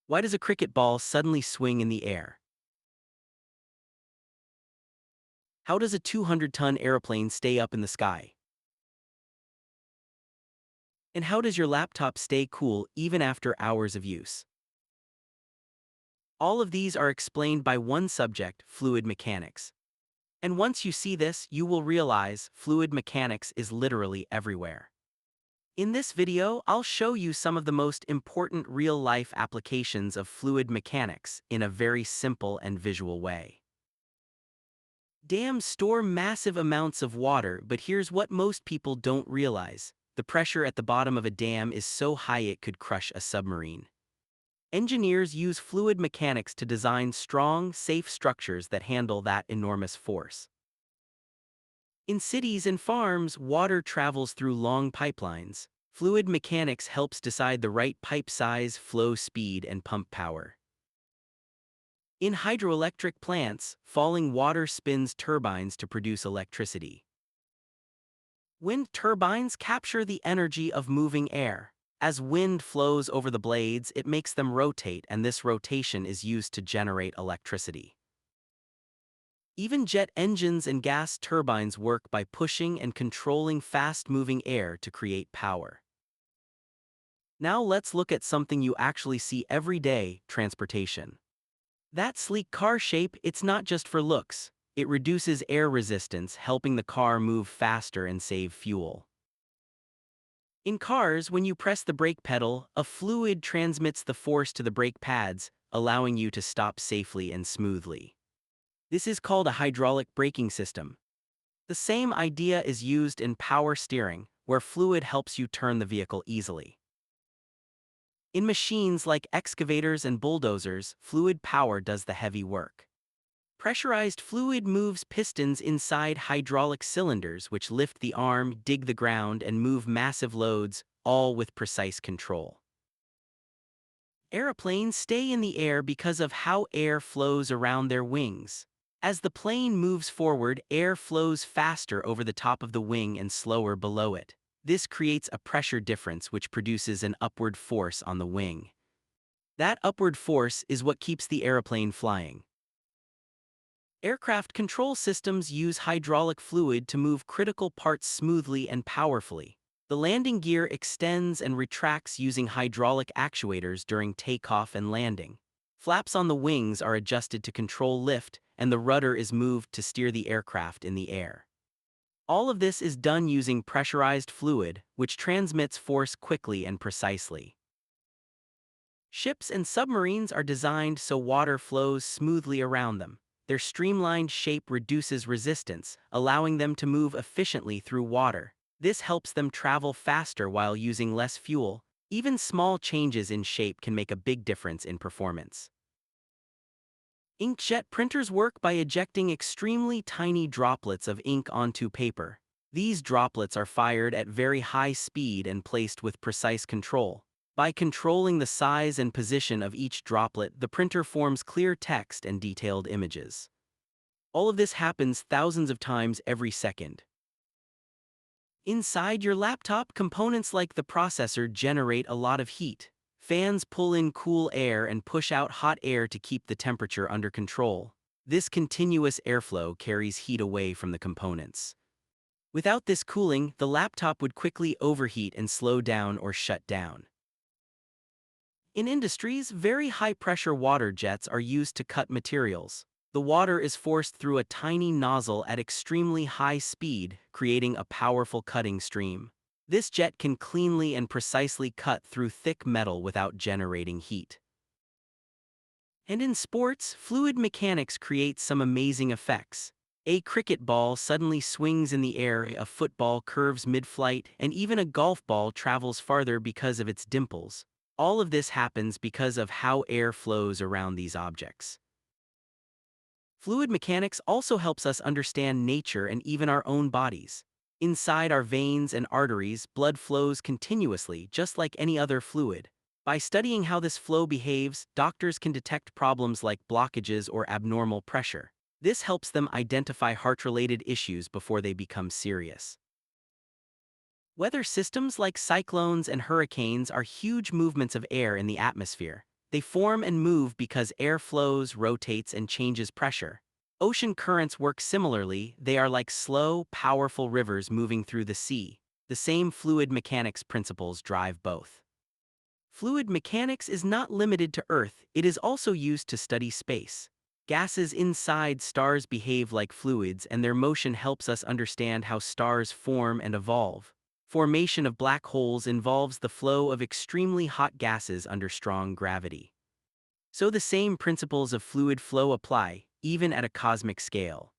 Why does a cricket ball suddenly swing in the air? How does a 200-ton aeroplane stay up in the sky? And how does your laptop stay cool even after hours of use? All of these are explained by one subject, fluid mechanics. And once you see this, you will realize fluid mechanics is literally everywhere. In this video, I'll show you some of the most important real-life applications of fluid mechanics in a very simple and visual way. Dams store massive amounts of water, but here's what most people don't realize. The pressure at the bottom of a dam is so high it could crush a submarine. Engineers use fluid mechanics to design strong, safe structures that handle that enormous force. In cities and farms, water travels through long pipelines. Fluid mechanics helps decide the right pipe size, flow speed, and pump power. In hydroelectric plants, falling water spins turbines to produce electricity. Wind turbines capture the energy of moving air. As wind flows over the blades, it makes them rotate, and this rotation is used to generate electricity. Even jet engines and gas turbines work by pushing and controlling fast-moving air to create power. Now let's look at something you actually see every day: transportation. That sleek car shape, it's not just for looks. It reduces air resistance, helping the car move faster and save fuel. In cars, when you press the brake pedal, a fluid transmits the force to the brake pads, allowing you to stop safely and smoothly. This is called a hydraulic braking system. The same idea is used in power steering, where fluid helps you turn the vehicle easily. In machines like excavators and bulldozers, fluid power does the heavy work. Pressurized fluid moves pistons inside hydraulic cylinders, which lift the arm, dig the ground, and move massive loads, all with precise control. Aeroplanes stay in the air because of how air flows around their wings. As the plane moves forward, air flows faster over the top of the wing and slower below it. This creates a pressure difference which produces an upward force on the wing. That upward force is what keeps the aeroplane flying. Aircraft control systems use hydraulic fluid to move critical parts smoothly and powerfully. The landing gear extends and retracts using hydraulic actuators during takeoff and landing. Flaps on the wings are adjusted to control lift, and the rudder is moved to steer the aircraft in the air. All of this is done using pressurized fluid, which transmits force quickly and precisely. Ships and submarines are designed so water flows smoothly around them. Their streamlined shape reduces resistance, allowing them to move efficiently through water. This helps them travel faster while using less fuel. Even small changes in shape can make a big difference in performance. Inkjet printers work by ejecting extremely tiny droplets of ink onto paper. These droplets are fired at very high speed and placed with precise control. By controlling the size and position of each droplet, the printer forms clear text and detailed images. All of this happens thousands of times every second. Inside your laptop, components like the processor generate a lot of heat. Fans pull in cool air and push out hot air to keep the temperature under control. This continuous airflow carries heat away from the components. Without this cooling, the laptop would quickly overheat and slow down or shut down. In industries, very high-pressure water jets are used to cut materials. The water is forced through a tiny nozzle at extremely high speed, creating a powerful cutting stream. This jet can cleanly and precisely cut through thick metal without generating heat. And in sports, fluid mechanics creates some amazing effects. A cricket ball suddenly swings in the air, a football curves mid-flight, and even a golf ball travels farther because of its dimples. All of this happens because of how air flows around these objects. Fluid mechanics also helps us understand nature and even our own bodies. Inside our veins and arteries, blood flows continuously, just like any other fluid. By studying how this flow behaves, doctors can detect problems like blockages or abnormal pressure. This helps them identify heart-related issues before they become serious. Weather systems like cyclones and hurricanes are huge movements of air in the atmosphere. They form and move because air flows, rotates, and changes pressure. Ocean currents work similarly. They are like slow, powerful rivers moving through the sea. The same fluid mechanics principles drive both. Fluid mechanics is not limited to Earth, it is also used to study space. Gases inside stars behave like fluids, and their motion helps us understand how stars form and evolve. Formation of black holes involves the flow of extremely hot gases under strong gravity. So the same principles of fluid flow apply, even at a cosmic scale.